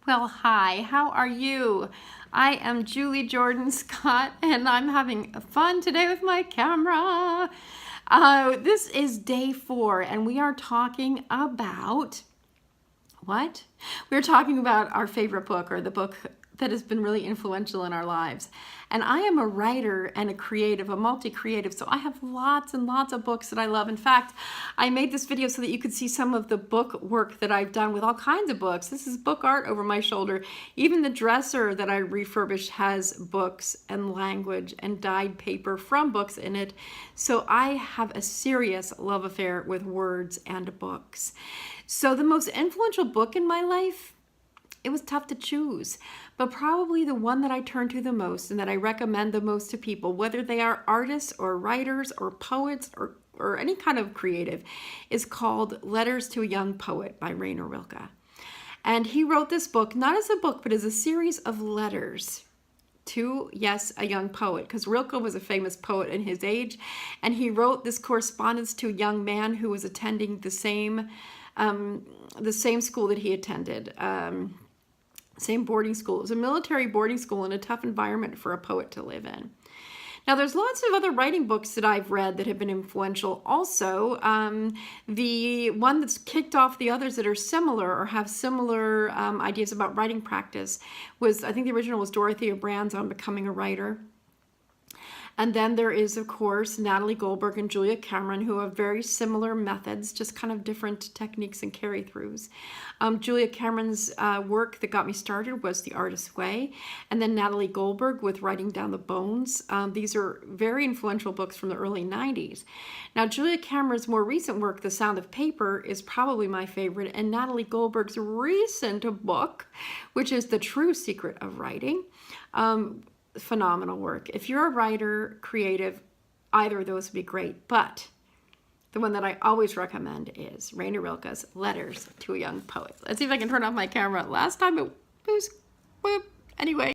Well, hi, how are you? I am Julie Jordan Scott, and I'm having fun today with my camera. This is day 4, and we are talking about what? We're talking about our favorite book, or the book that has been really influential in our lives. And I am a writer and a creative, a multi-creative, so I have lots and lots of books that I love. In fact, I made this video so that you could see some of the book work that I've done with all kinds of books. This is book art over my shoulder. Even the dresser that I refurbished has books and language and dyed paper from books in it. So I have a serious love affair with words and books. So the most influential book in my life, it was tough to choose, but probably the one that I turn to the most and that I recommend the most to people, whether they are artists or writers or poets or any kind of creative, is called Letters to a Young Poet by Rainer Rilke. And he wrote this book, not as a book, but as a series of letters to, yes, a young poet, because Rilke was a famous poet in his age, and he wrote this correspondence to a young man who was attending the same school that he attended, same boarding school. It was a military boarding school in a tough environment for a poet to live in. Now, there's lots of other writing books that I've read that have been influential also. The one that's kicked off the others that are similar or have similar ideas about writing practice was, I think the original was Dorothea Brand's On Becoming a Writer. And then there is, of course, Natalie Goldberg and Julia Cameron, who have very similar methods, just kind of different techniques and carry-throughs. Julia Cameron's work that got me started was The Artist's Way, and then Natalie Goldberg with Writing Down the Bones. These are very influential books from the early 90s. Now, Julia Cameron's more recent work, The Sound of Paper, is probably my favorite, and Natalie Goldberg's recent book, which is The True Secret of Writing, phenomenal work. If you're a writer, creative, either of those would be great, but the one that I always recommend is Rainer Rilke's Letters to a Young Poet. Let's see if I can turn off my camera. Last time it was, anyway.